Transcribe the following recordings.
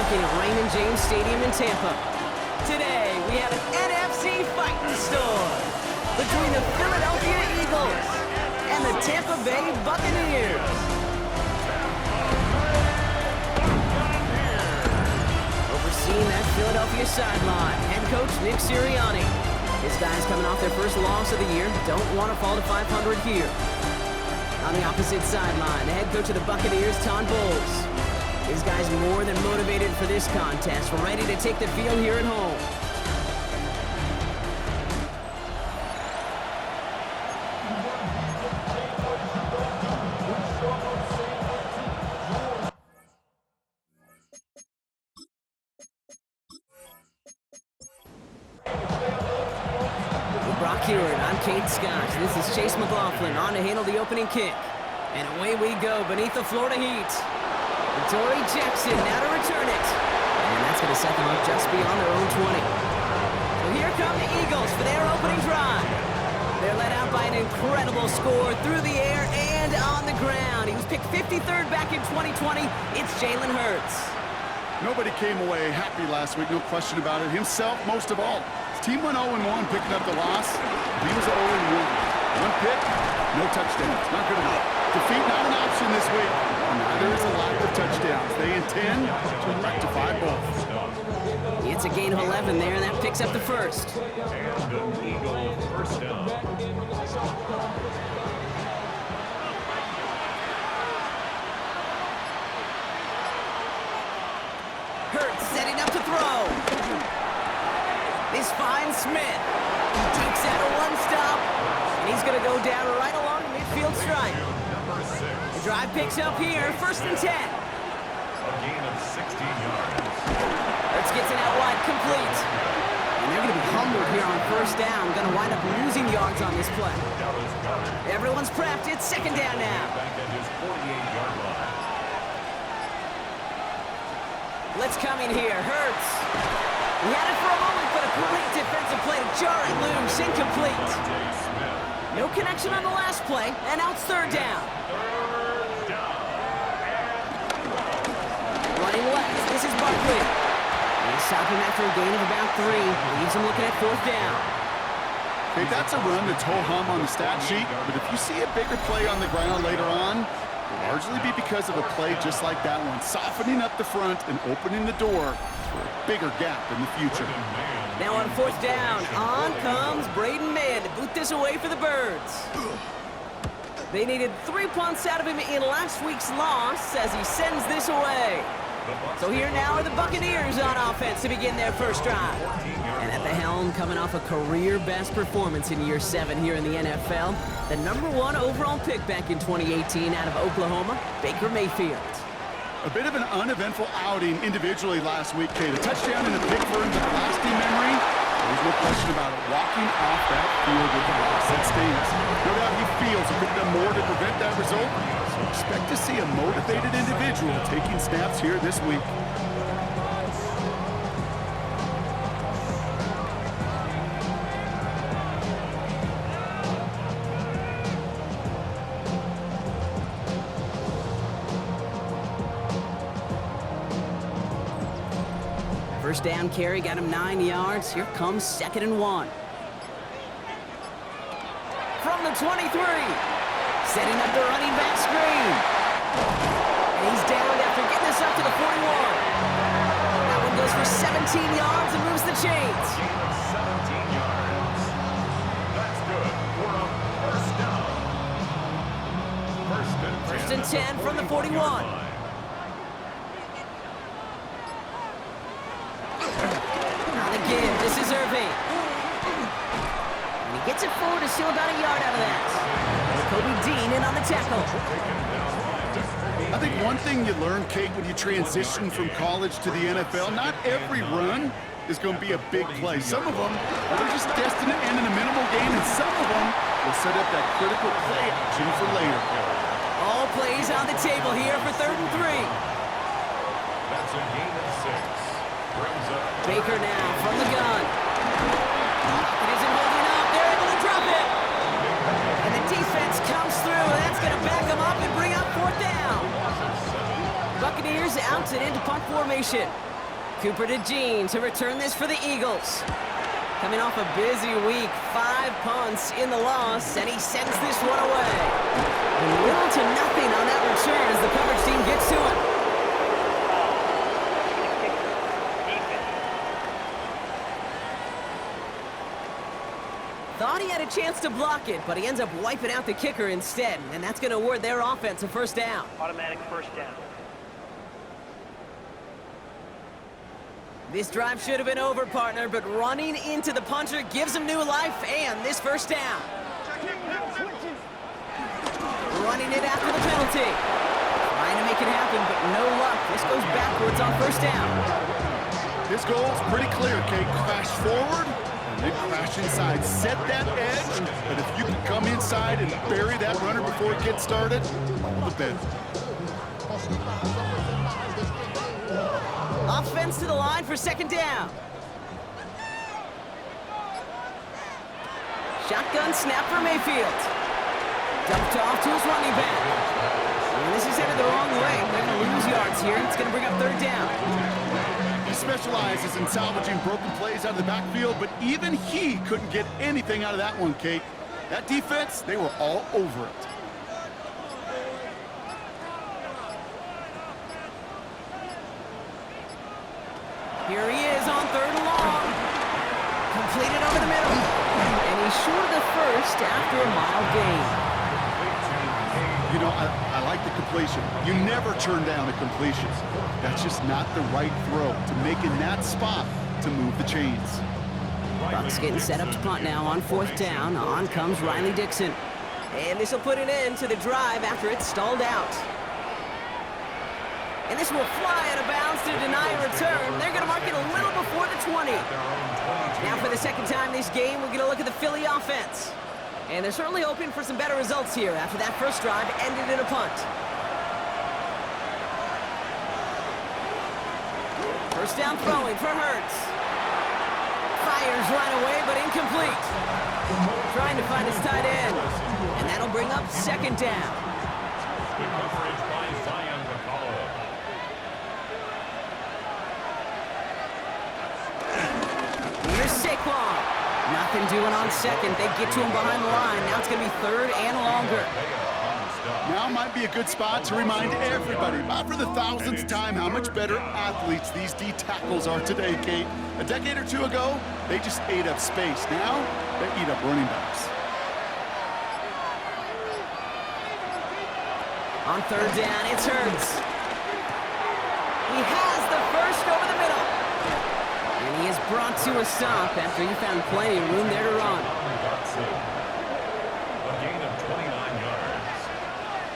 looking at Raymond James Stadium in Tampa. Today, we have an NFC fighting storm between the Philadelphia Eagles and the Tampa Bay Buccaneers. Overseeing that Philadelphia sideline, head coach Nick Sirianni. His guys coming off their first loss of the year don't want to fall to 500 here. On the opposite sideline, the head coach of the Buccaneers, Todd Bowles. His guys more than motivated for this contest, ready to take the field here at home. I'm Kate Scott. This is Chase McLaughlin on to handle the opening kick. And away we go beneath the Florida heat. Torrey Jackson now to return it. And that's going to set them up just beyond their own 20. So here come the Eagles for their opening drive. They're led out by an incredible score through the air and on the ground. He was picked 53rd back in 2020. It's Jalen Hurts. Nobody came away happy last week, no question about it. Himself, most of all. His team went 0-1 picking up the loss. He was 0-1. One pick, no touchdowns. Not good enough. Defeat not an option this week. Neither is a lack of touchdowns. They intend to rectify both. It's a gain of 11 there, and that picks up the first. And an Eagle first down. Hurts setting up to throw. This finds Smith. He takes out a one-stop, and he's going to go down right along the midfield stripe. The drive picks up here, 1st and 10. A gain of 16 yards. Hurts gets it out wide, complete. And they're going to be humbled here on 1st down. Going to wind up losing yards on this play. Everyone's prepped. It's 2nd down now. Back at his 48-yard line. Let's come in here. Hurts. He had it for a moment, but a great defensive play to jar it loose. Incomplete. No connection on the last play, and now it's 3rd down. Running left, this is Barkley. He's stopping after a gain of about 3. Leaves him looking at 4th down. Okay, that's a run that's ho-hum on the stat sheet, but if you see a bigger play on the ground later on, it'll largely be because of a play just like that one, softening up the front and opening the door for a bigger gap in the future. Now on 4th down, on comes Braden Mann to boot this away for the Birds. They needed 3 punts out of him in last week's loss as he sends this away. So here now are the Buccaneers on offense to begin their first drive. And at the helm, coming off a career-best performance in year 7 here in the NFL, the #1 overall pick back in 2018 out of Oklahoma, Baker Mayfield. A bit of an uneventful outing individually last week, Kate. A touchdown and a pick for him, but lasting memory, there's no question about it. Walking off that field with the loss, that stings. No doubt he feels he could have done more to prevent that result. So expect to see a motivated individual taking snaps here this week. First down carry got him 9 yards. Here comes 2nd and 1. From the 23. Setting up the running back screen. And he's down after getting this up to the 41. That one goes for 17 yards and moves the chains. Gain of 17 yards. That's good for a first down. First and 10 from the 41. Again, this is Irving. And he gets it forward to steal about a yard out of that. Kobe Dean in on the tackle. I think one thing you learn, Kate, when you transition from college to the NFL, not every run is going to be a big play. Some of them are just destined to end in a minimal gain, and some of them will set up that critical play action for later. All plays on the table here for 3rd and 3. That's a gain of 6. Baker now from the gun. It isn't holding up. They're able to drop it. And the defense comes through. That's going to back them up and bring up 4th down. Buccaneers out and into punt formation. Cooper to Jean to return this for the Eagles. Coming off a busy week, 5 punts in the loss, and he sends this one away. Little to nothing on that return as the coverage team gets to him. Thought he had a chance to block it, but he ends up wiping out the kicker instead, and that's going to award their offense a first down. Automatic first down. This drive should have been over, partner, but running into the punter gives him new life and this first down. Running it after the penalty. Trying to make it happen, but no luck. This goes backwards on first down. This goal is pretty clear, Kate. Crash forward, and then crash inside. Set that edge, but if you can come inside and bury that runner before it gets started, all the better. Offense to the line for second down. Shotgun snap for Mayfield. Dumped off to his running back. And this is headed the wrong way. They're going to lose yards here. It's going to bring up third down. He specializes in salvaging broken plays out of the backfield, but even he couldn't get anything out of that one, Kate. That defense, they were all over it. Here he is on third and long. Completed over the middle. And he's short of the first after a mile gain. You know, I like the completion. You never turn down a completion. That's just not the right throw to make in that spot to move the chains. Bucs getting set up to punt now on fourth down. On comes Riley Dixon. And this will put an end to the drive after it's stalled out. And this will fly out of bounds to deny a return. They're going to mark it a little before the 20. Now for the second time this game, we're going to look at the Philly offense. And they're certainly hoping for some better results here after that first drive ended in a punt. First down throwing for Hurts. Fires right away, but incomplete. Trying to find his tight end. And that'll bring up second down. Good coverage by Zion to follow. Here's Saquon. Nothing doing on second. They get to him behind the line. Now it's going to be third and longer. Now might be a good spot to remind everybody, about for the thousandth time, how much better athletes these D tackles are today, Kate. A decade or two ago, they just ate up space. Now, they eat up running backs. On third down, it's Hurts. He has the first over the middle. And he is brought to a stop after he found plenty of room there to run. A gain of 29 yards.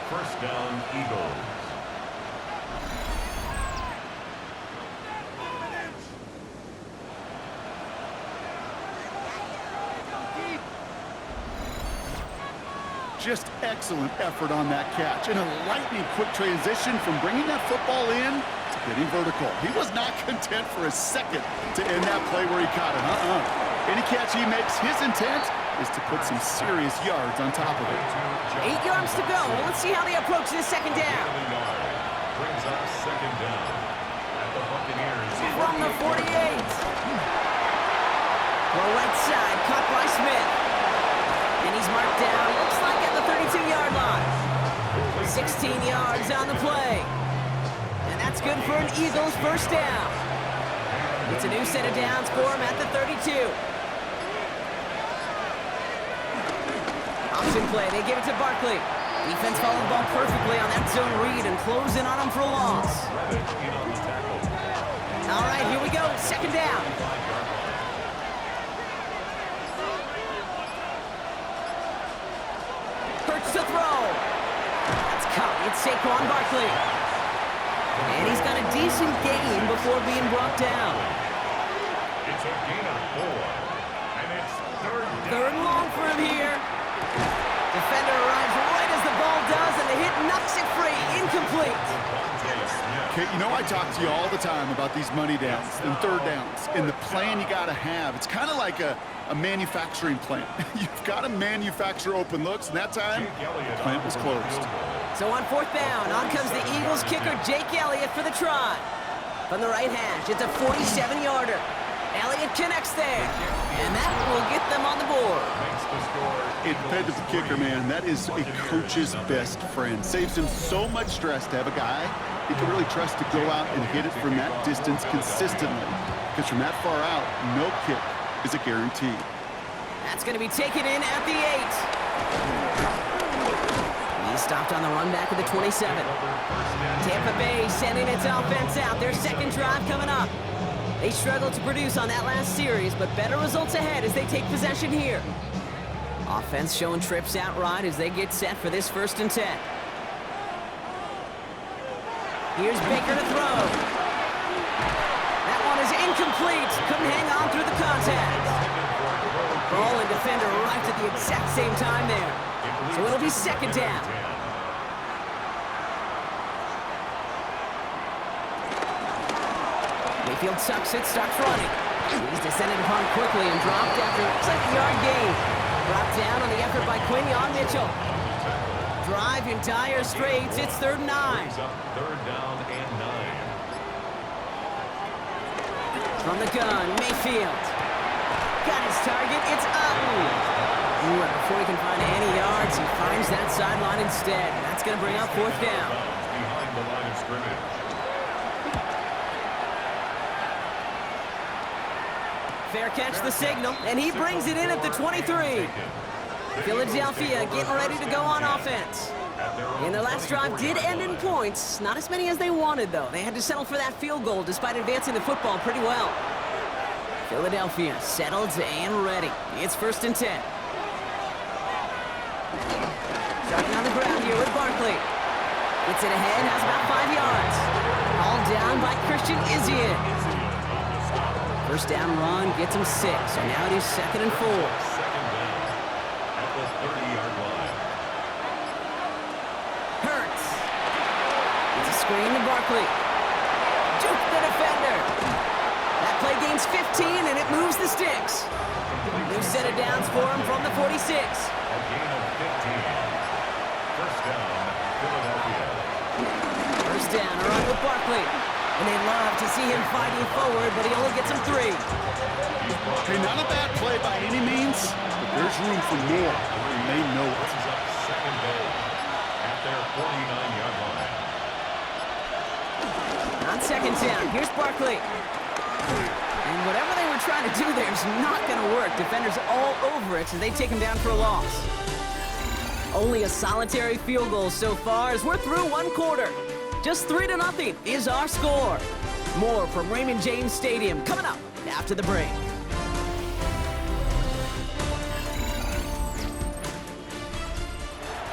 First down, Eagles. Just excellent effort on that catch. And a lightning quick transition from bringing that football in to getting vertical. He was not content for a second to end that play where he caught it. Any catch he makes, his intent is to put some serious yards on top of it. 8 yards to go. Let's see how they approach this second down. Brings up second down at the Buccaneers. From the 48. Well, right side, caught by Smith. And he's marked down, looks like at the 32-yard line. 16 yards on the play. And that's good for an Eagles first down. It's a new set of downs for him at the 32. Option play, they give it to Barkley. Defense followed the ball perfectly on that zone read and close in on him for a loss. All right, here we go, second down. Hurts to throw. That's caught. It's Saquon Barkley. And he's got a decent gain before being brought down. It's a gain of 4. And it's third down. Third and long for him here. Defender arrives right as the ball does, and the hit knocks it free. Incomplete. Okay, you know I talk to you all the time about these money downs and third downs and the plan you got to have. It's kind of like a manufacturing plant. You've got to manufacture open looks, and that time, the plant was closed. So on fourth down, on comes the Eagles kicker, Jake Elliott, for the try. From the right hash, it's a 47-yarder. Elliott connects there, and that will get them on the board. Makes the score. It depends on the kicker, man. That is a coach's best friend. Saves him so much stress to have a guy he can really trust to go out and hit it from that distance consistently. Because from that far out, no kick is a guarantee. That's going to be taken in at the 8. He stopped on the run back of the 27. Tampa Bay sending its offense out. Their second drive coming up. They struggled to produce on that last series, but better results ahead as they take possession here. Offense showing trips out right as they get set for this 1st and 10. Here's Baker to throw. That one is incomplete. Couldn't hang on through the contact. Ball and defender right at the exact same time there. So it'll be 2nd down. Mayfield sucks it, starts running. He's descended upon quickly and dropped after looks like a yard gain. Dropped down on the effort by Quinion Mitchell. Drive in dire straits. It's 3rd and 9. 3rd down and 9. From the gun, Mayfield. Got his target. It's up. Ooh, and before he can find any yards, he finds that sideline instead. That's going to bring up 4th down. Behind the line of scrimmage. Fair catch the signal, and he brings it in at the 23. Philadelphia getting ready to go on offense. And their last drive did end in points. Not as many as they wanted, though. They had to settle for that field goal despite advancing the football pretty well. Philadelphia settled and ready. It's 1st and 10. Starting on the ground here with Barkley. Gets it ahead, has about 5 yards. All down by Christian Izien. 1st down run gets him 6, so now it is 2nd and 4. 2nd down at the 30-yard line. Hurts. It's a screen to Barkley. Juke the defender. That play gains 15, and it moves the sticks. New set of downs for him from the 46. A gain of 15. 1st down, Philadelphia. 1st down, a run with Barkley. And they love to see him fighting forward, but he only gets him 3. Hey, not a bad play by any means, but there's room for more, and they know it. This is up 2nd down at their 49-yard line. On 2nd down, here's Barkley. And whatever they were trying to do there is not going to work. Defenders all over it, so they take him down for a loss. Only a solitary field goal so far as we're through 1 quarter. Just 3-0 is our score. More from Raymond James Stadium coming up after the break.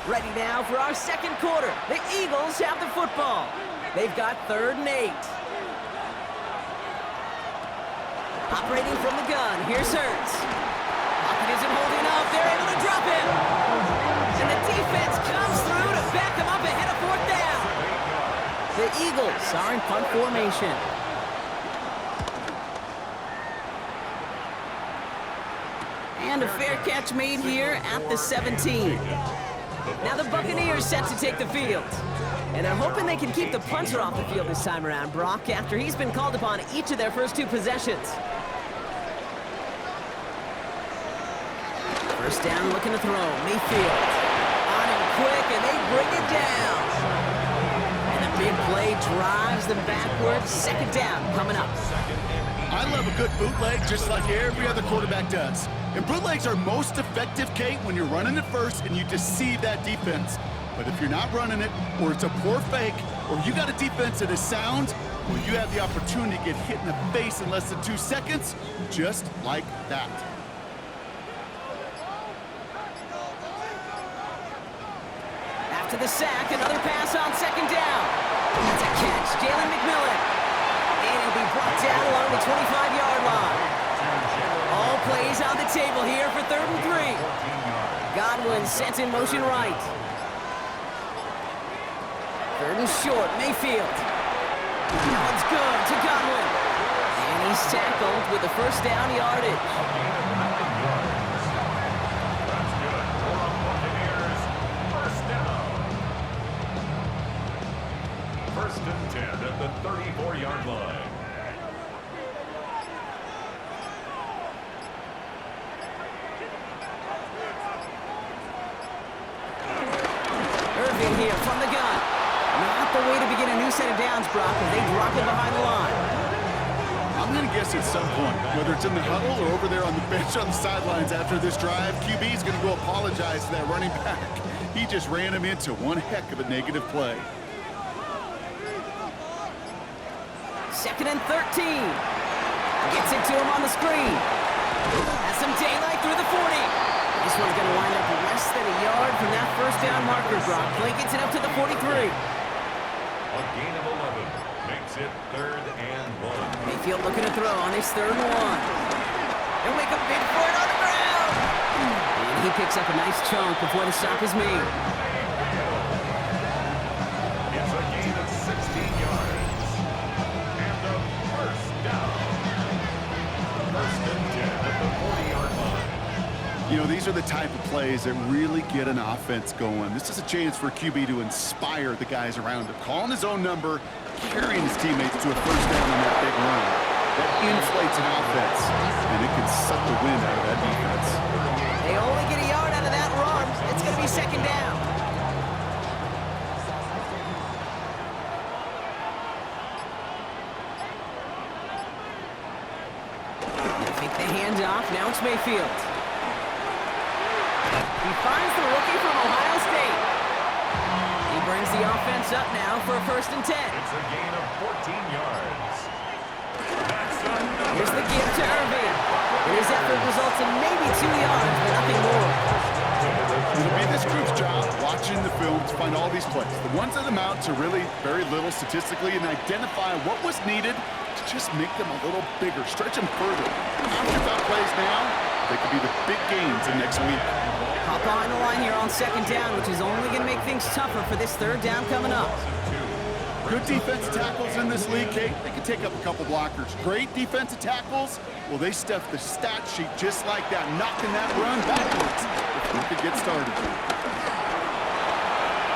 Ready now for our 2nd quarter. The Eagles have the football. They've got 3rd and 8. Operating from the gun, here's Hurts. Pocket isn't holding up. They're able to drop him. And the defense comes through to back him up ahead of 4th down. The Eagles are in punt formation. And a fair catch made here at the 17. Now the Buccaneers set to take the field. And they're hoping they can keep the punter off the field this time around, Brock, after he's been called upon each of their first 2 possessions. 1st down, looking to throw. Mayfield on him quick, and they bring it down. And a big play drives them backwards. 2nd down coming up. I love a good bootleg just like every other quarterback does. And bootlegs are most effective, Kate, when you're running it first and you deceive that defense. But if you're not running it, or it's a poor fake, or you got a defense that is sound, well, you have the opportunity to get hit in the face in less than 2 seconds, just like that. After the sack, another pass on 2nd down. That's a catch, Jalen McMillan. And he'll be brought down along the 25-yard line. All plays on the table here for 3rd and 3. Godwin sent in motion right. 3rd and short, Mayfield. That one's good to Godwin. And he's tackled with the 1st down yardage. That's good for a Buccaneers 1st down. 1st and 10 at the 34-yard line. Irving here from the gun. Not the way to begin a new set of downs, Brock, as they drop it behind the line. I'm going to guess at some point, whether it's in the huddle or over there on the bench on the sidelines after this drive, QB is going to go apologize to that running back. He just ran him into one heck of a negative play. 2nd and 13. Gets it to him on the screen. Has some daylight through the 40. This one's going to wind up less than a yard from that first down marker, Brock. Play gets it up to the 43. A gain of 11 makes it 3rd and 1. Mayfield looking to throw on his 3rd and 1. He'll make a big for it on the ground. And he picks up a nice chunk before the stop is made. It's a gain of 16 yards. And a first down. 1st and 10 at the 40-yard line. You know, these are the type of plays that really get an offense going. This is a chance for QB to inspire the guys around him. Calling his own number, carrying his teammates to a first down on that big run. That inflates an offense, and it can suck the wind out of that defense. They only get a yard out of that run. It's going to be 2nd down. They take the handoff. Now it's Mayfield. He finds the rookie from Ohio State. He brings the offense up now for a 1st and 10. It's a gain of 14 yards. That's enough. Here's the give to Irving. His effort results in maybe 2 yards, but nothing more. It'll be this group's job watching the film to find all these plays. The ones that amount to really very little statistically and identify what was needed to just make them a little bigger, stretch them further. Afterthought plays now, they could be the big gains in next week. Hop on the line here on 2nd down, which is only going to make things tougher for this 3rd down coming up. Good defensive tackles in this league, Kate. They can take up a couple blockers. Great defensive tackles, well, they stuff the stat sheet just like that, knocking that run backwards if we could get started.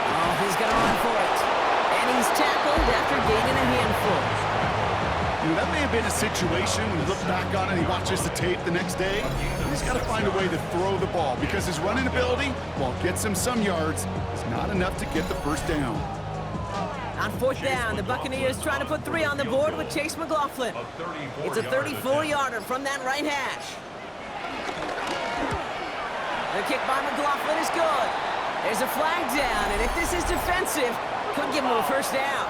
Oh, he's going to run for it. And he's tackled after gaining a handful. You know, that may have been a situation when you look back on it and he watches the tape the next day. He's got to find a way to throw the ball because his running ability, while it gets him some yards, is not enough to get the first down. On 4th down, the Buccaneers trying to put 3 on the board with Chase McLaughlin. It's a 34-yarder from that right hash. The kick by McLaughlin is good. There's a flag down, and if this is defensive, could give him a first down.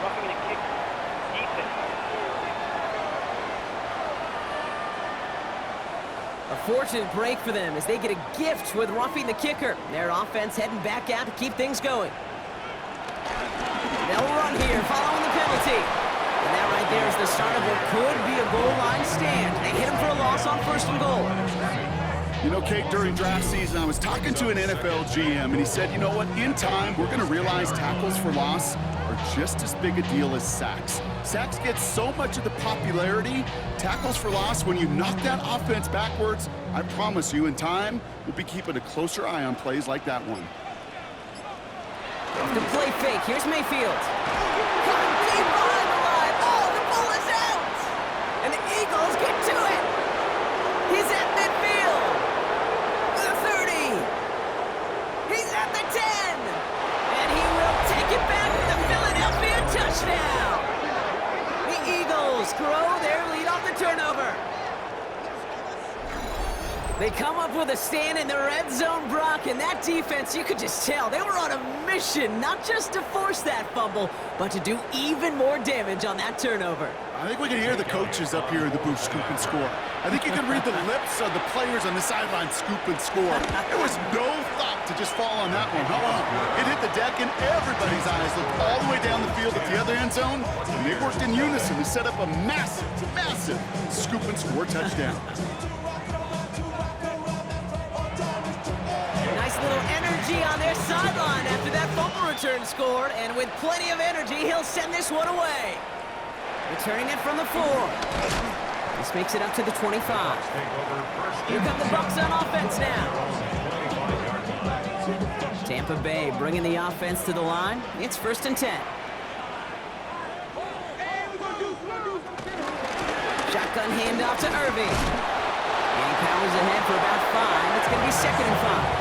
A fortunate break for them as they get a gift with roughing the kicker. Their offense heading back out to keep things going. They'll run here following the penalty. And that right there is the start of what could be a goal line stand. They hit him for a loss on 1st and goal. You know, Kate, during draft season, I was talking to an NFL GM, and he said, you know what, in time, we're going to realize tackles for loss are just as big a deal as sacks. Sacks get so much of the popularity. Tackles for loss, when you knock that offense backwards, I promise you, in time, we'll be keeping a closer eye on plays like that one. The play fake. Here's Mayfield. Coming deep behind the line. Oh, the ball is out. And the Eagles get to it. He's at midfield. The 30. He's at the 10. And he will take it back for the Philadelphia touchdown. The Eagles grow their lead off the turnover. They come up with a stand in the red zone, Brock, and that defense, you could just tell, they were on a mission, not just to force that fumble, but to do even more damage on that turnover. I think we can hear the coaches up here in the booth scoop and score. I think you can read the lips of the players on the sideline scoop and score. There was no thought to just fall on that one. It hit the deck, and everybody's eyes looked all the way down the field at the other end zone, and they worked in unison to set up a massive, massive scoop and score touchdown. Little energy on their sideline after that fumble return scored, and with plenty of energy, he'll send this one away. Returning it from the 4. This makes it up to the 25. Here come the Bucs on offense now. Tampa Bay bringing the offense to the line. It's 1st and 10. Shotgun handoff to Irving. And he powers ahead for about 5. It's going to be 2nd and 5.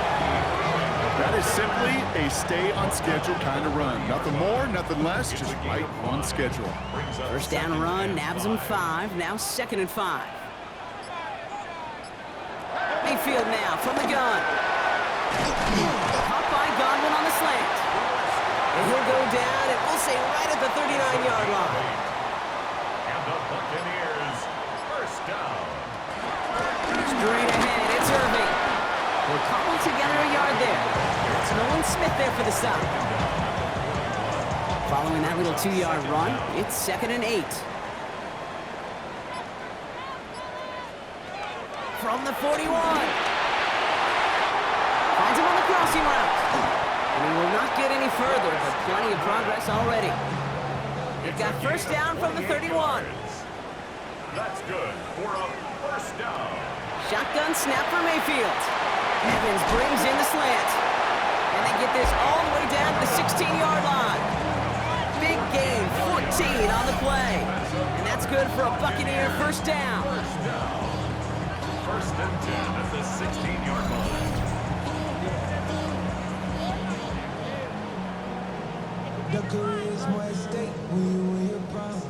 That is simply a stay-on-schedule kind of run. Nothing more, nothing less, just right on schedule. First down run, nabs him 5, now 2nd and 5. Mayfield now from the gun. Caught by Godwin on the slant. And he'll go down, and we'll say right at the 39-yard line. And the Buccaneers, first down. Straight ahead, it's Irving. We'll cobble together a yard there. It's Nolan Smith there for the stop. Following that little 2-yard run, it's 2nd and 8. From the 41. Finds him on the crossing route. And he will not get any further, but plenty of progress already. They've got first down from the 31. That's good for a first down. Shotgun snap for Mayfield. Evans brings in the slant. And they get this all the way down to the 16-yard line. Big gain, 14 on the play. And that's good for a Buccaneer first down. First and 10 at the 16-yard line. Buccaneers, my state, we are proud.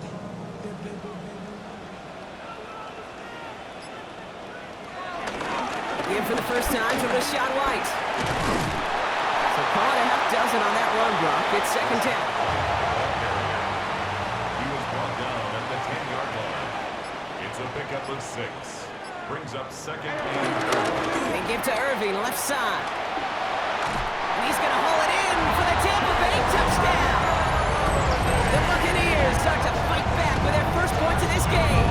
In for the first time to Rashad White. So call it a half dozen on that run block. It's 2nd down. He was brought down at the 10-yard line. It's a pickup of 6. Brings up 2nd and 3. They give to Irving, left side. And he's going to haul it in for the Tampa Bay touchdown. The Buccaneers start to fight back with their first points of this game.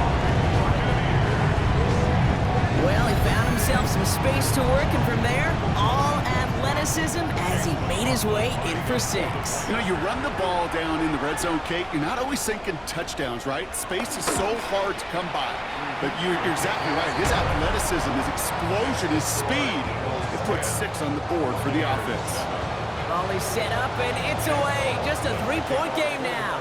Well, he found himself some space to work, and from there, all athleticism as he made his way in for 6. You know, you run the ball down in the red zone, Kate, you're not always thinking touchdowns, right? Space is so hard to come by. But you're exactly right. His athleticism, his explosion, his speed, it puts 6 on the board for the offense. Ball is set up, and it's away. Just a 3-point game now.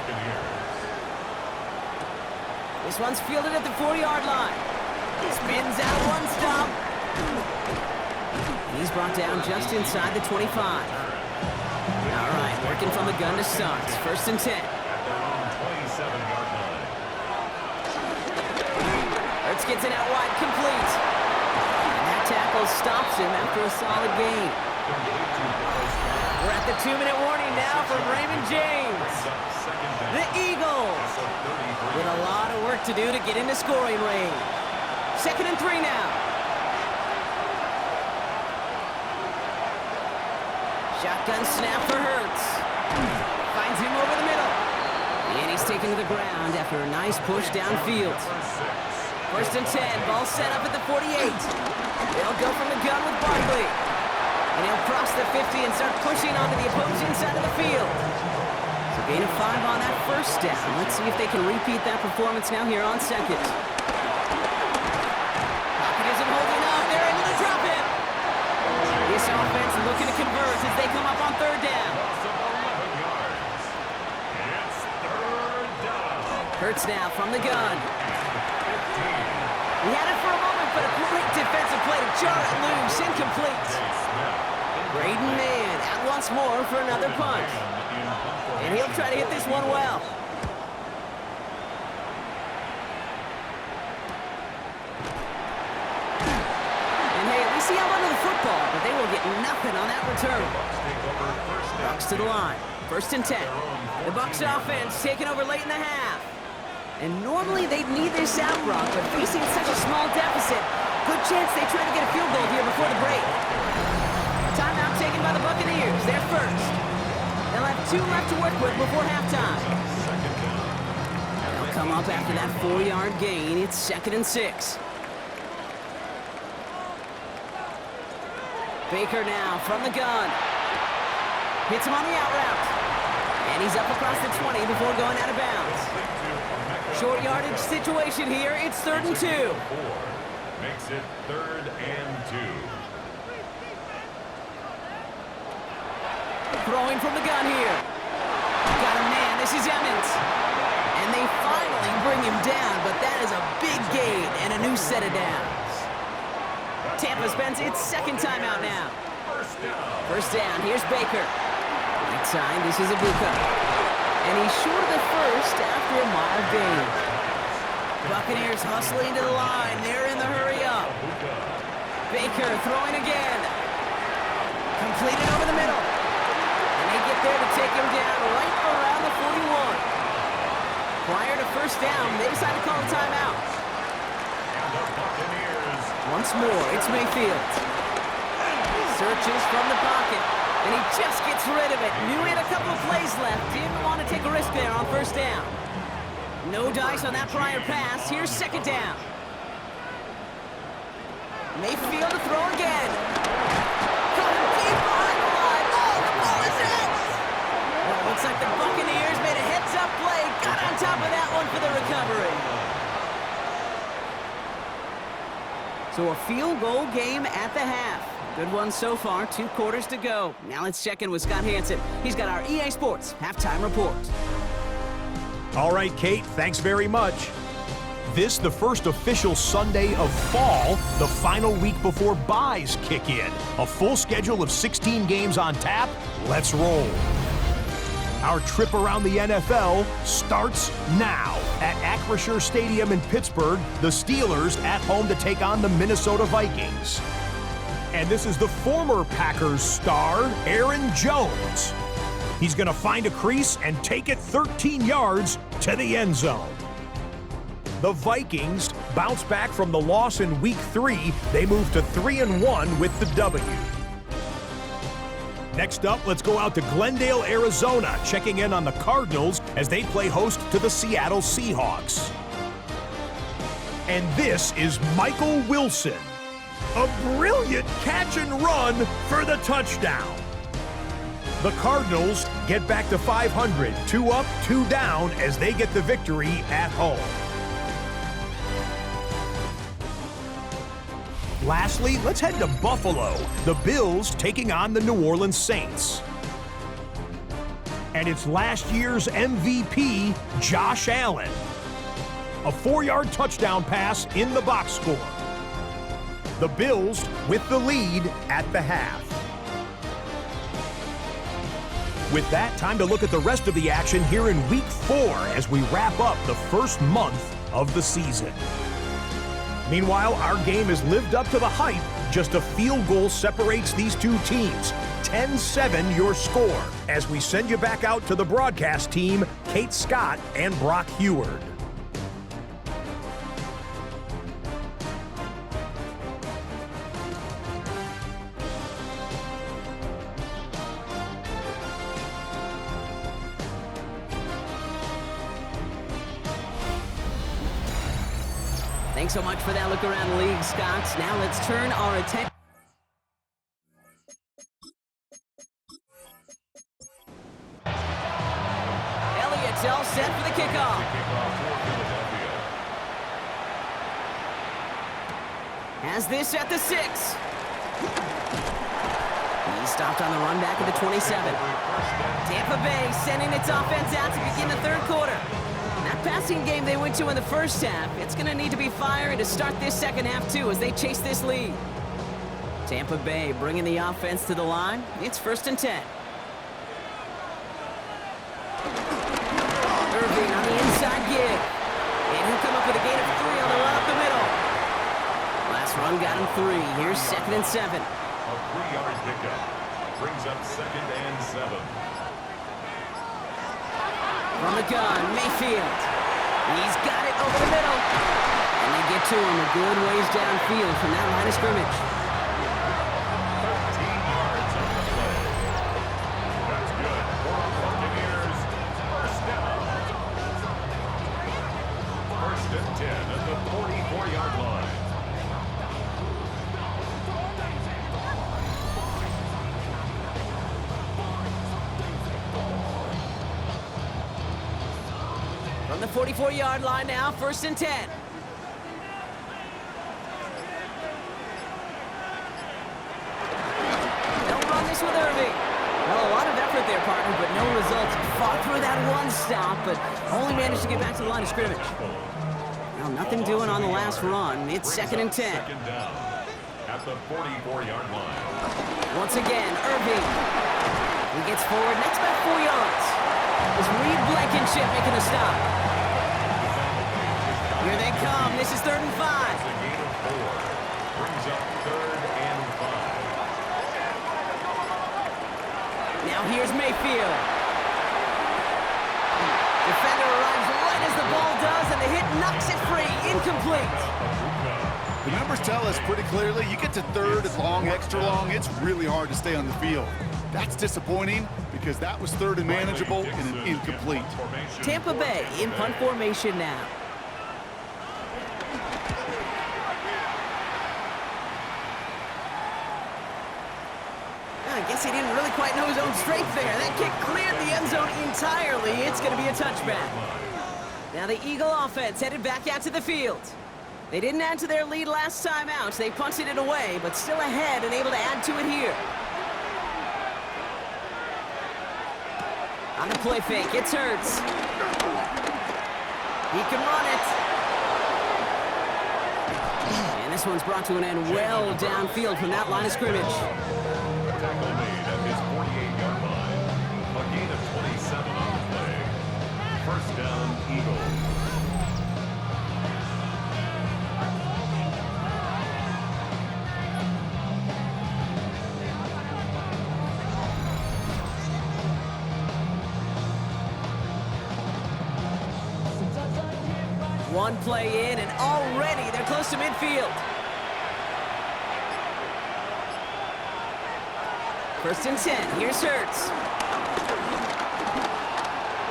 This one's fielded at the 4-yard line. Spins out one stop. He's brought down just inside the 25. All right, working from the gun to start. First and 10. At their own 27-yard line. Hurts gets it out wide, complete. And that tackle stops him after a solid gain. We're at the 2-minute warning now from Raymond James. The Eagles with a lot of work to do to get into scoring range. 2nd and 3 now. Shotgun snap for Hurts. Finds him over the middle. And he's taken to the ground after a nice push downfield. First and 10, ball set up at the 48. They'll go from the gun with Barkley. And he'll cross the 50 and start pushing onto the opposing side of the field. So gain of 5 on that first down. Let's see if they can repeat that performance now here on 2nd. This offense looking to convert as they come up on 3rd down. It's 3rd down. Hurts now from the gun. He had it for a moment, but a great defensive play to jar it loose. Incomplete. Braden Mann out once more for another punt. And he'll try to hit this one well. See how under the football, but they will get nothing on that return. Bucs to the line. First and 10. The Bucs offense taking over late in the half. And normally they'd need this out, Brock, but facing such a small deficit, good chance they try to get a field goal here before the break. Timeout taken by the Buccaneers. They're first. They'll have 2 left to work with before halftime. They'll come up after that 4-yard gain. It's 2nd and 6. Baker now from the gun. Hits him on the out route. And he's up across the 20 before going out of bounds. Short yardage situation here. It's 3rd and 2. Makes it 3rd and 2. Throwing from the gun here. Got a man. This is Emmons. And they finally bring him down, but that is a big gain and a new set of downs. Tampa spends its 2nd timeout now. first down. First down, here's Baker. Right side, this is Ibuka. And he's short of the first after a mile gain. Buccaneers hustling to the line. They're in the hurry up. Baker throwing again. Completed over the middle. And they get there to take him down right around the 41. Prior to first down, they decide to call a timeout. And the Buccaneers. Once more, it's Mayfield. Searches from the pocket, and he just gets rid of it. Knew he had a couple of plays left. Didn't want to take a risk there on first down. No dice on that prior pass. Here's second down. Mayfield to throw again. Coming deep behind the line. Oh, the ball is in! Well, looks like the Buccaneers made a heads-up play. Got on top of that one for the recovery. So a field goal game at the half. Good one so far, 2 quarters to go. Now let's check in with Scott Hansen. He's got our EA Sports halftime report. All right, Kate, thanks very much. This, the first official Sunday of fall, the final week before byes kick in. A full schedule of 16 games on tap. Let's roll. Our trip around the NFL starts now. At Acrisure Stadium in Pittsburgh, the Steelers at home to take on the Minnesota Vikings. And this is the former Packers star, Aaron Jones. He's going to find a crease and take it 13 yards to the end zone. The Vikings bounce back from the loss in Week 3. They move to 3-1 with the W. Next up, let's go out to Glendale, Arizona, checking in on the Cardinals as they play host to the Seattle Seahawks. And this is Michael Wilson. A brilliant catch and run for the touchdown. The Cardinals get back to 500, 2 up, 2 down as they get the victory at home. Lastly, let's head to Buffalo. The Bills taking on the New Orleans Saints. And it's last year's MVP, Josh Allen. A 4-yard touchdown pass in the box score. The Bills with the lead at the half. With that, time to look at the rest of the action here in Week 4 as we wrap up the first month of the season. Meanwhile, our game has lived up to the hype. Just a field goal separates these two teams. 10-7 your score. As we send you back out to the broadcast team, Kate Scott and Brock Heward. Thanks so much for that look around the league, Scott. Now let's turn our attention. Elliott's all set for the kickoff. Has this at the 6. He's stopped on the run back at the 27. Tampa Bay sending its offense out to begin the third quarter. That passing game they went to in the first half, it's going to need to be firing to start this second half too as they chase this lead. Tampa Bay bringing the offense to the line. It's 1st and 10. Irving on the inside give. And he'll come up with a gain of 3 on the run up the middle. Last run got him 3. Here's 2nd and 7. A 3-yard pickup brings up 2nd and 7. From the gun, Mayfield. He's got it over the middle. And they get to him a good ways downfield from that line of scrimmage. 13 yards on the play. That's good for the Buccaneers. First down. 1st and 10 at the 44-yard line. From the 44-yard line now, 1st and 10. They'll run this with Irving. Well, a lot of effort there, partner, but no results. Fought through that one stop, but only managed to get back to the line of scrimmage. Well, nothing doing on the last run. It's 2nd and 10. Second down at the 44-yard line. Once again, Irving. He gets forward, next back 4 yards. Is Reed Blankenship making the stop? Here they come. This is 3rd and 5. It's a gain of 4. Brings up 3rd and 5. Now here's Mayfield. Defender arrives right as the ball does, and the hit knocks it free. Incomplete. The numbers tell us pretty clearly, you get to 3rd and long, extra long, it's really hard to stay on the field. That's disappointing because that was 3rd and manageable and an incomplete. Tampa Bay in punt formation now. I guess he didn't really quite know his own strength there. That kick cleared the end zone entirely. It's going to be a touchback. Now the Eagle offense headed back out to the field. They didn't add to their lead last time out. They punted it away, but still ahead and able to add to it here. On the play fake, it's Hurts. He can run it. And this one's brought to an end well downfield from that line of scrimmage. Tackle made at his 48-yard line. A gain of 27 on the play. 1st down, Eagles. One play in, and already they're close to midfield. 1st and 10. Here's Hurts.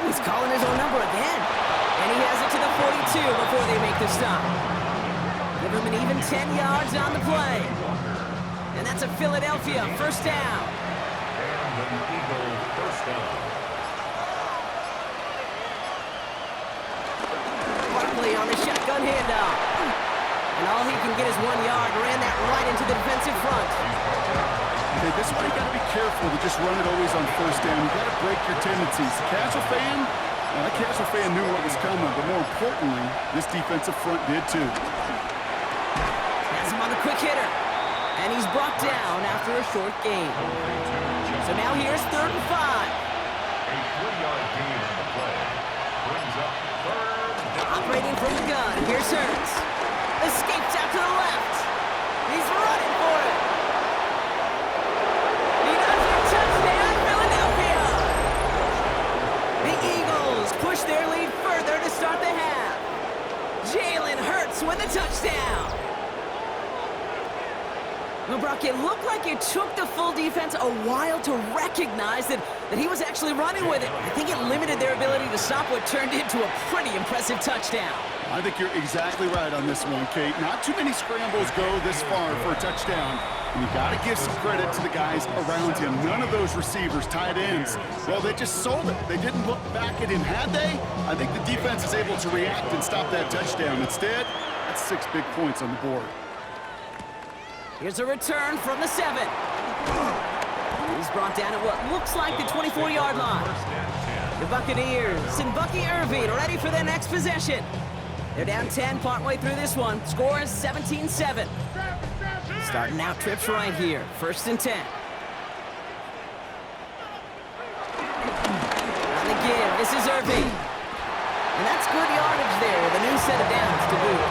He's calling his own number again. And he has it to the 42 before they make the stop. Give him an even 10 yards on the play. And that's a Philadelphia 1st down. And an Eagle 1st down. Barkley on the shotgun handoff. And all he can get is 1 yard. Ran that right into the defensive front. Okay, this is why you got to be careful to just run it always on 1st down. You got to break your tendencies. Casual fan, that casual fan knew what was coming, but more importantly, this defensive front did too. Has him on the quick hitter. And he's brought down after a short gain. So now here's 3rd and 5. A 3-yard gain on the play. Brings up 3rd down. Operating from the gun. Here's Hurts. Escapes out to the left. He's running for it. He does it. Touchdown, Philadelphia. The Eagles push their lead further to start the half. Jalen Hurts with a touchdown. Well, Brock, it looked like it took the full defense a while to recognize that he was actually running with it. I think it limited their ability to stop what turned into a pretty impressive touchdown. I think you're exactly right on this one, Kate. Not too many scrambles go this far for a touchdown. And you got to give some credit to the guys around him. None of those receivers, tight ends, well, they just sold it. They didn't look back at him. Had they? I think the defense is able to react and stop that touchdown. Instead, that's 6 big points on the board. Here's a return from the 7. He's brought down at what looks like the 24-yard line. The Buccaneers and Bucky Irving ready for their next possession. They're down 10 partway through this one. Score is 17-7. Starting out trips right here. 1st and 10. On the give, this is Irving. And that's good yardage there with a new set of downs to boot.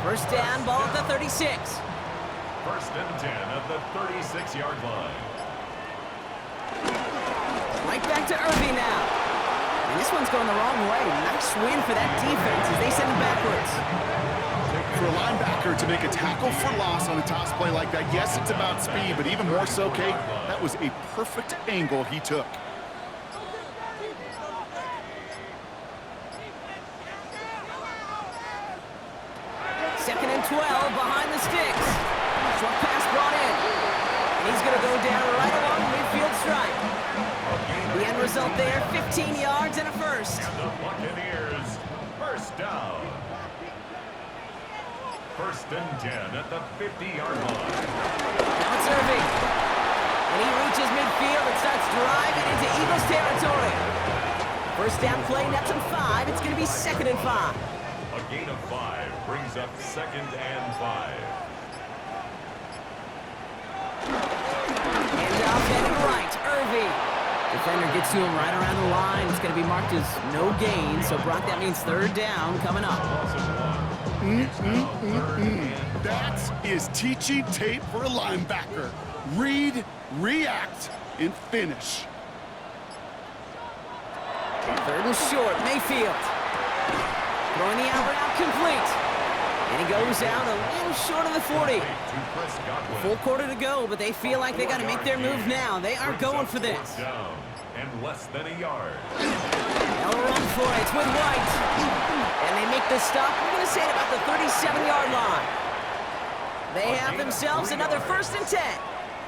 First down, ball at the 36. 1st and 10 at the 36-yard line. Right back to Irving now. And this one's going the wrong way. Nice win for that defense as they send it backwards. For a linebacker to make a tackle for loss on a toss play like that, yes, it's about speed, but even more so, Kate, that was a perfect angle he took. Second and 12 behind the sticks. Short pass brought in. And he's going to go down right along the midfield stripe. The end result there, 15 yards and a first. And the Buccaneers, 1st down. 1st and 10 at the 50-yard line. Now it's Irving. And he reaches midfield and starts driving into Eagles territory. First down play, nets him 5. It's going to be 2nd and 5. A gain of 5 brings up 2nd and 5. And off headed right, Irving. Defender gets to him right around the line. It's going to be marked as no gain. So, Brock, that means 3rd down coming up. That is teaching tape for a linebacker. Read, react, and finish. 3rd and short, Mayfield. Throwing the out route complete. And he goes out a little short of the 40. Full quarter to go, but they feel like they got to make their move now. They are going for this. Down and less than a yard. They'll run for it with White. And they make the stop, we're going to say, at about the 37-yard line. They have themselves another 1st and 10.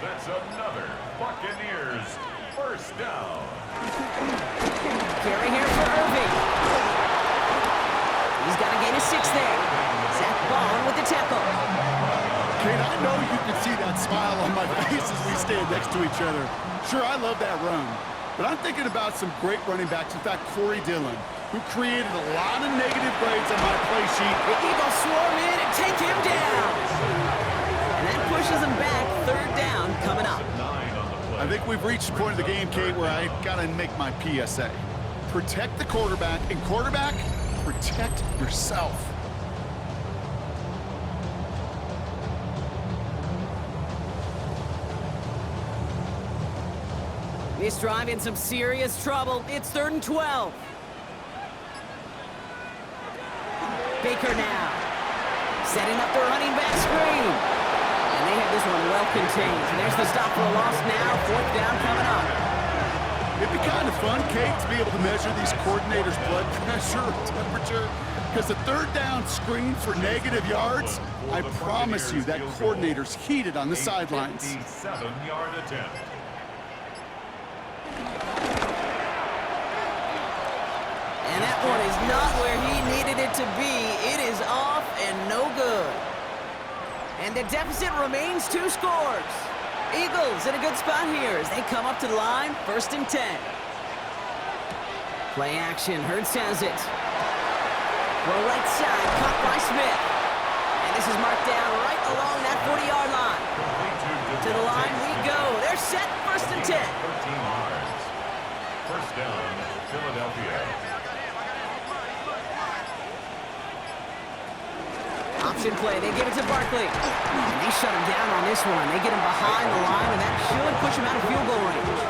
That's another Buccaneers 1st down. Carry here for Irving. He's got a gain of 6 there. Zach Bond with the tackle. Kate, I know you can see that smile on my face as we stand next to each other. Sure, I love that run. But I'm thinking about some great running backs. In fact, Corey Dillon, who created a lot of negative grades on my play sheet. The Eagles swarm in and take him down. And that pushes him back. 3rd down coming up. I think we've reached the point of the game, Kate, where I got to make my PSA. Protect the quarterback, and quarterback, protect yourself. This drive in some serious trouble. It's 3rd and 12. Baker now. Setting up the running back screen. And they have this one well contained. And there's the stop for a loss now. 4th down coming up. It'd be kind of fun, Kate, to be able to measure these coordinators' blood pressure, temperature, because the 3rd down screen for negative yards, I promise you that coordinator's heated on the sidelines. 57-yard attempt. And that one is not where he needed it to be. It is off and no good. And the deficit remains 2 scores. Eagles in a good spot here as they come up to the line, 1st and 10. Play action, Hurts has it. Throw right side, caught by Smith. And this is marked down right along that 40-yard line. To the line we go. They're set, 1st and 10. 13 yards. 1st down, Philadelphia. Option play, they give it to Barkley. And they shut him down on this one. They get him behind the line, and that should push him out of field goal range.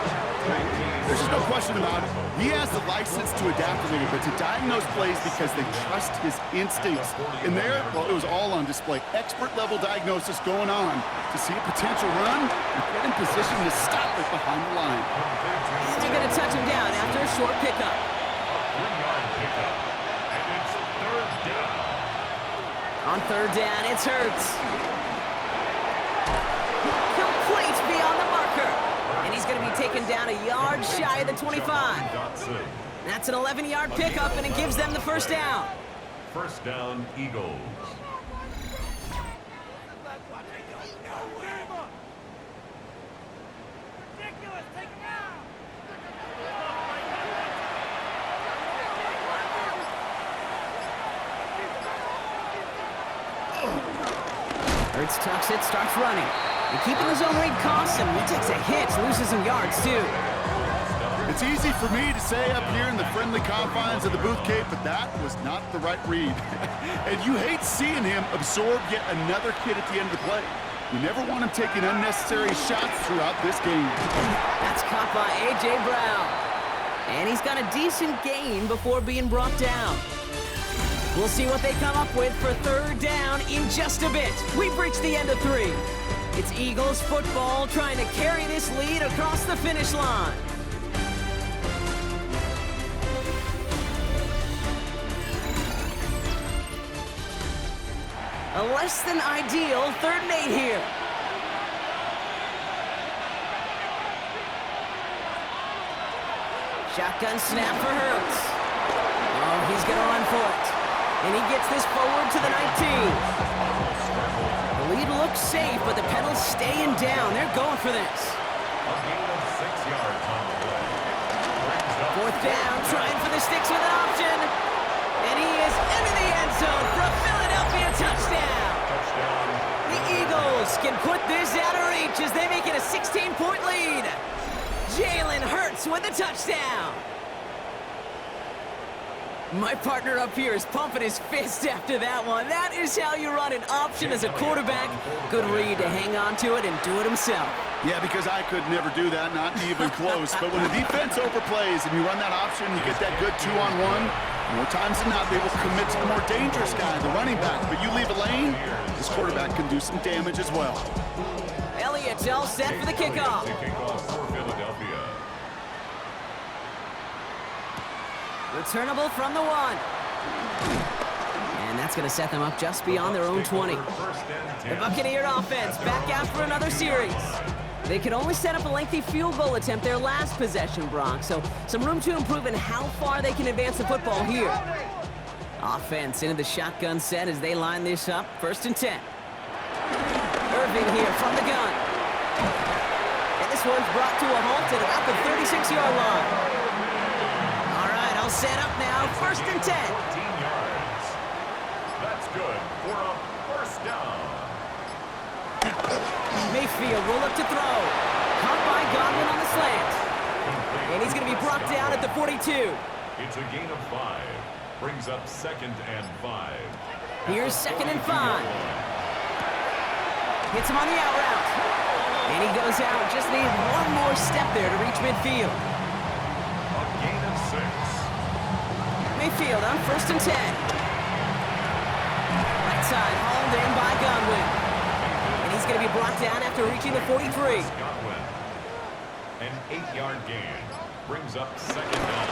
There's just no question about it. He has the license to adapt a little bit, to diagnose plays because they trust his instincts. And there, well, it was all on display. Expert-level diagnosis going on to see a potential run and get in position to stop it behind the line. And they're going to touch him down after a short pickup. A 3-yard pickup. And it's 3rd down. On 3rd down, it's Hurts. Complete beyond the marker. And he's going to be taken down a yard shy of the 25. That's an 11-yard pickup, and it gives them the 1st down. 1st down, Eagles. Hurts tucks it, starts running. And keeping his own read costs him. He takes a hit, loses some yards, too. It's easy for me to say up here in the friendly confines of the booth, Kate, but that was not the right read. And you hate seeing him absorb yet another hit at the end of the play. You never want him taking unnecessary shots throughout this game. That's caught by A.J. Brown. And he's got a decent gain before being brought down. We'll see what they come up with for 3rd down in just a bit. We've reached the end of 3. It's Eagles football trying to carry this lead across the finish line. A less than ideal 3rd and 8 here. Shotgun snap for Hurts. Oh, he's going to run for it. And he gets this forward to the 19. The lead looks safe, but the Pedals staying down. They're going for this. A gain of 6 yards on the play. 4th down, trying for the sticks with an option. And he is into the end zone. Bucs with a touchdown. My partner up here is pumping his fist after that one. That is how you run an option as a quarterback. Good read to hang on to it and do it himself. Yeah, because I could never do that, not even close. But when the defense overplays and you run that option, you get that good 2-on-1, more times than not, they will commit to the more dangerous guy, the running back. But you leave a lane, this quarterback can do some damage as well. Elliott's all set for the kickoff. Kickoff for Philadelphia. Returnable from the 1. And that's going to set them up just beyond their own 20. The Buccaneer offense back out for another series. They could only set up a lengthy field goal attempt their last possession, Brock, so some room to improve in how far they can advance the football here. Offense into the shotgun set as they line this up. 1st and 10. Irving here from the gun. And this one's brought to a halt at about the 36-yard line. All right, all set up now. 1st and 10. 14 yards. That's good for a first down. Mayfield will look to throw. Caught by Godwin on the slant. And he's going to be brought down at the 42. It's a gain of 5. Brings up 2nd and 5. Here's 2nd and 5. Hits him on the out route. And he goes out. Just needs one more step there to reach midfield. A gain of 6. Mayfield on 1st and 10. Right side, hauled in by Godwin. And he's going to be brought down after reaching the 43. Godwin. An 8-yard gain. Brings up 2nd down.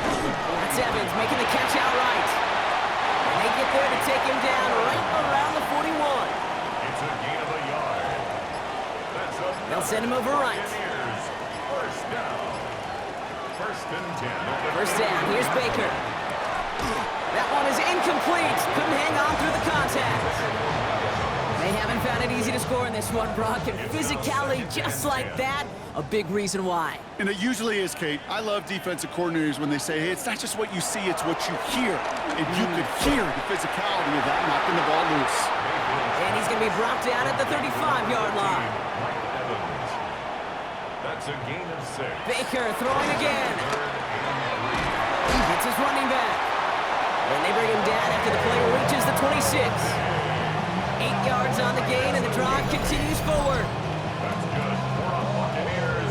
That's Evans making the catch outright. And they get there to take him down right around the 41. It's a gain of a yard. That's a They'll send him over right. Buccaneers. First down. 1st and 10. First down, here's Baker. That one is incomplete. Couldn't hang on through the contact. They haven't found it easy to score in this one, Brock, and physicality just like that, a big reason why. And it usually is, Kate. I love defensive coordinators when they say, hey, it's not just what you see, it's what you hear. And you could hear the physicality of that knocking the ball loose. And he's going to be brought down at the 35-yard line. Evans. That's a gain of 6. Baker throwing again. It's his running back. And they bring him down after the player reaches the 26. 8 yards on the gain, and the drive continues forward. That's good for a Buccaneers.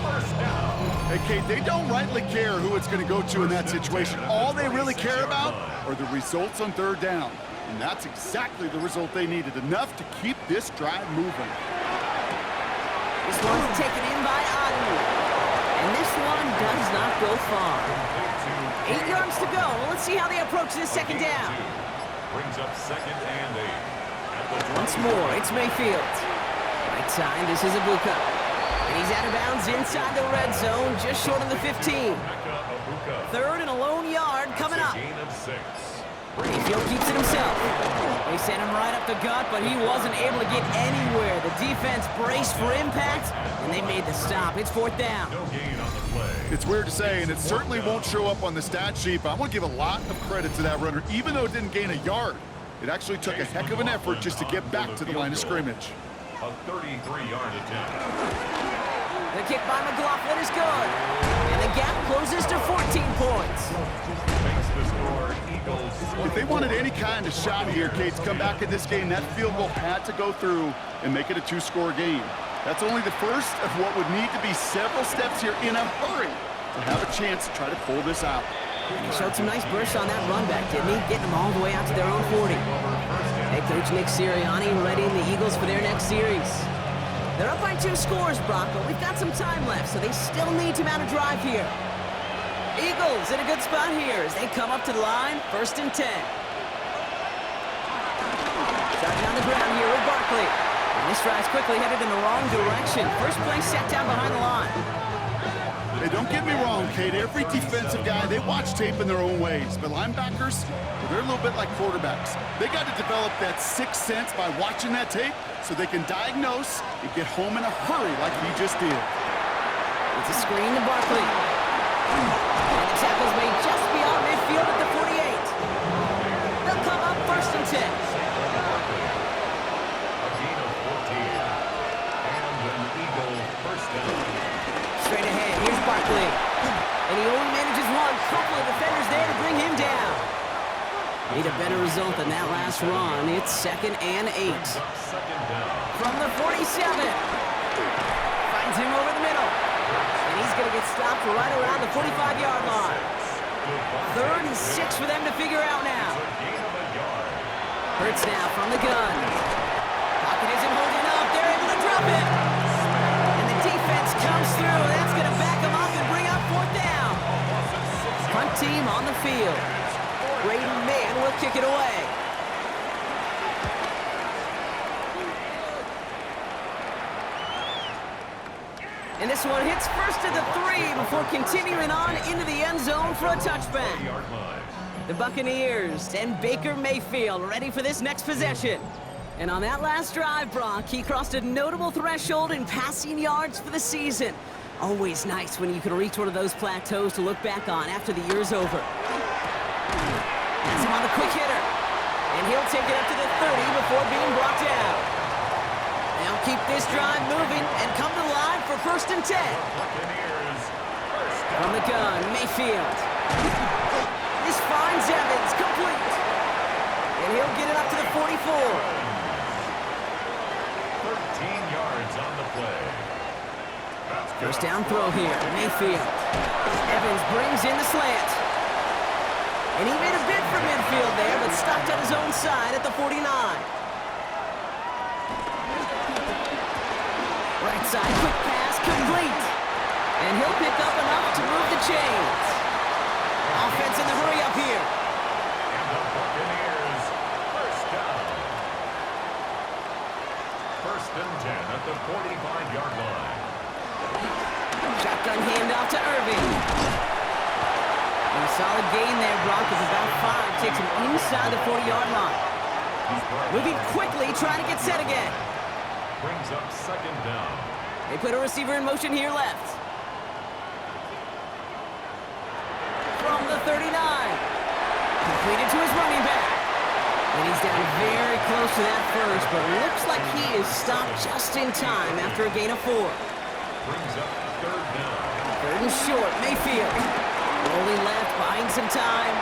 First down. Hey, Kate, they don't rightly care who it's going to go to in that situation. All they really care about are the results on 3rd down. And that's exactly the result they needed, enough to keep this drive moving. This one's taken in by Otten. And this one does not go far. 8 yards to go. Let's see how they approach this 2nd down. Brings up 2nd and 8. Once more, it's Mayfield. Right side, this is Ibuka. And he's out of bounds inside the red zone, just short of the 15. 3rd and a lone yard coming up. Gain of 6. Mayfield keeps it himself. They sent him right up the gut, but he wasn't able to get anywhere. The defense braced for impact, and they made the stop. It's 4th down. No gain on the play. It's weird to say, and it certainly won't show up on the stat sheet, but I want to give a lot of credit to that runner, even though it didn't gain a yard. It actually took a heck of an effort just to get back to the line of scrimmage. A 33-yard attempt. The kick by McLaughlin is good. And the gap closes to 14 points. Makes the score Eagles. If they wanted any kind of shot here, Kate, to come back in this game, that field goal had to go through and make it a 2-score game. That's only the first of what would need to be several steps here in a hurry to have a chance to try to pull this out. He showed some nice bursts on that run back, didn't he? Getting them all the way out to their own 40. Head coach Nick Sirianni readying the Eagles for their next series. They're up by 2 scores, Brock, but we've got some time left, so they still need to mount a drive here. Eagles in a good spot here as they come up to the line, 1st and 10. Starting on the ground here with Barkley. And this drive's quickly headed in the wrong direction. First play set down behind the line. Hey, don't get me wrong, Kate. Every defensive guy, they watch tape in their own ways. But linebackers, well, they're a little bit like quarterbacks. They got to develop that sixth sense by watching that tape so they can diagnose and get home in a hurry like he just did. It's a screen to Barkley. And the tackle's made just beyond midfield at the 48. They'll come up 1st and 10. A gain of 14. And an Eagle first down. Straight ahead, here's Barkley couple of defenders there to bring him down. Need a better result than that last run. It's 2nd and 8. From the 47. Finds him over the middle. And he's going to get stopped right around the 45-yard line. 3rd and 6 for them to figure out now. Hurts now from the gun. Pocket isn't holding up. They're able to drop it. And the defense comes through. That's going to back them up and bring up 4th down. Punt team on the field. Braden Mann will kick it away. And this one hits first to the 3 before continuing on into the end zone for a touchback. The Buccaneers and Baker Mayfield ready for this next possession. And on that last drive, Brock, he crossed a notable threshold in passing yards for the season. Always nice when you can reach one of those plateaus to look back on after the year's over. That's him on the quick hitter. And he'll take it up to the 30 before being brought down. They'll keep this drive moving and come to the line for 1st and 10. From the gun, Mayfield. This finds Evans, complete. And he'll get it up to the 44. 13 yards on the play. First down throw here, Mayfield. Evans brings in the slant. And he made a bid for midfield there, but stopped on his own side at the 49. Right side, quick pass, complete. And he'll pick up enough to move the chains. Offense in the hurry up here. And the Buccaneers, 1st down. 1st and 10 at the 45-yard line. Shotgun handoff to Irving. And a solid gain there, Brock, is about 5. Takes him inside the 40-yard line. Moving quickly, trying to get set again. Brings up 2nd down. They put a receiver in motion here left. From the 39. Completed to his running back. And he's down very close to that first, but looks like he is stopped just in time after a gain of 4. Brings up 3rd down. 3rd and short, Mayfield. Rolling left, buying some time.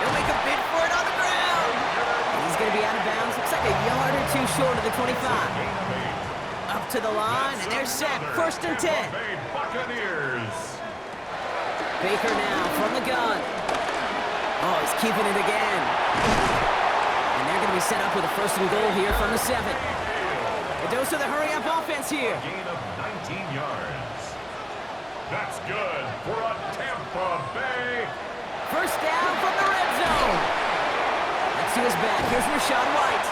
He'll make a bid for it on the ground. And he's going to be out of bounds. Looks like a yard or 2 short of the 25. Up to the line, and they're set. 1st and 10. Buccaneers. Baker now from the gun. Oh, he's keeping it again. And they're going to be set up with a 1st and goal here from the 7. A dose of the hurry-up offense here. Gain of 19 yards. That's good for a Tampa Bay. 1st down from the red zone. Let's see his back. Here's Rashad White.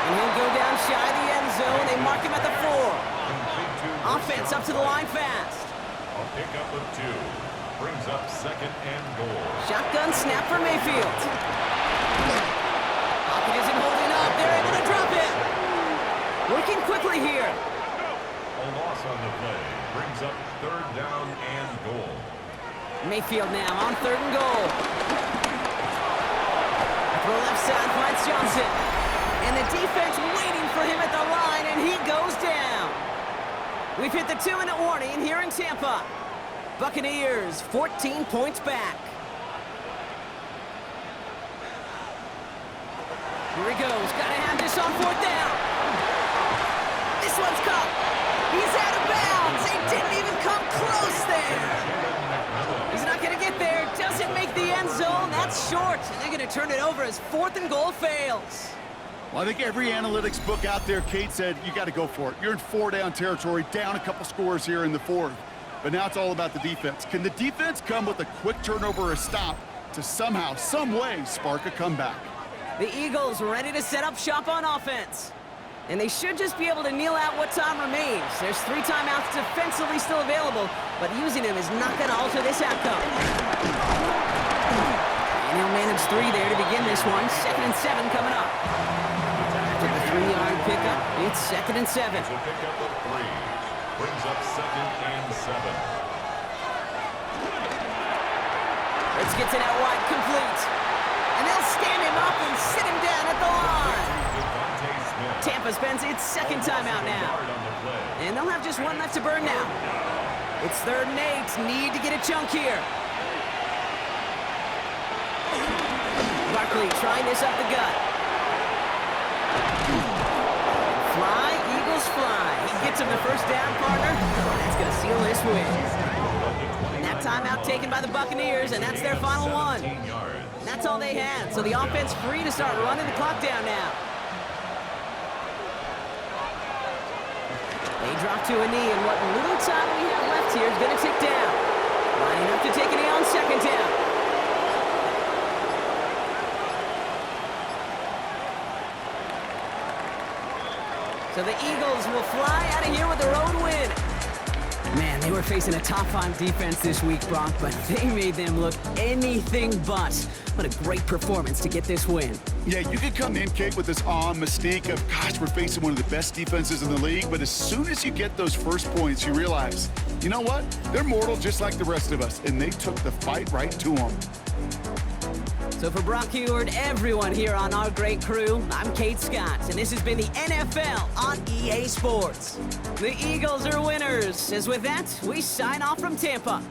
And he'll go down shy of the end zone. They mark him at the 4. Offense up to the line fast. A pickup of 2. Brings up 2nd and goal. Shotgun snap for Mayfield. Pocket isn't holding up. They're able to drop it. Working quickly here. A loss on the play. Brings up 3rd down and goal. Mayfield now on 3rd and goal. Throw left side finds Johnson. And the defense waiting for him at the line, and he goes down. We've hit the 2-minute warning here in Tampa. Buccaneers 14 points back. Here he goes. Gotta have this on 4th down. This one's caught. He's out of bounds. He didn't even come close there. He's not gonna get there. Doesn't make the end zone. That's short. And they're gonna turn it over as 4th and goal fails. Well, I think every analytics book out there, Kate said, you got to go for it. You're in 4-down territory, down a couple scores here in the 4th. But now it's all about the defense. Can the defense come with a quick turnover or a stop to somehow, some way, spark a comeback? The Eagles ready to set up shop on offense. And they should just be able to kneel out what time remains. There's 3 timeouts defensively still available, but using them is not going to alter this outcome. And he'll manage 3 there to begin this one. 2nd and 7 coming up. After the 3-yard pickup, it's 2nd and 7. It's a pickup of 3. Brings up 2nd and 7. Let's get to that wide complete. And they'll stand him up and sit him down at the line. Tampa spends its 2nd timeout now. And they'll have just 1 left to burn now. It's 3rd and 8. Need to get a chunk here. quickly, trying this up the gut. Fly, Eagles fly. He gets him the first down, partner. That's going to seal this win. And that timeout taken by the Buccaneers, and that's their final one. And that's all they had, so the offense free to start running the clock down now. They drop to a knee, and what little time we have left here is going to tick down. Lining up to take a knee on second down. So the Eagles will fly out of here with the road win. Man, they were facing a top-5 defense this week, Brock, but they made them look anything but. What a great performance to get this win. Yeah, you could come in, Kate, with this mystique of, gosh, we're facing one of the best defenses in the league, but as soon as you get those first points, you realize, you know what? They're mortal just like the rest of us, and they took the fight right to them. So for Brock Heward, everyone here on our great crew, I'm Kate Scott, and this has been the NFL on EA Sports. The Eagles are winners, as with that, we sign off from Tampa.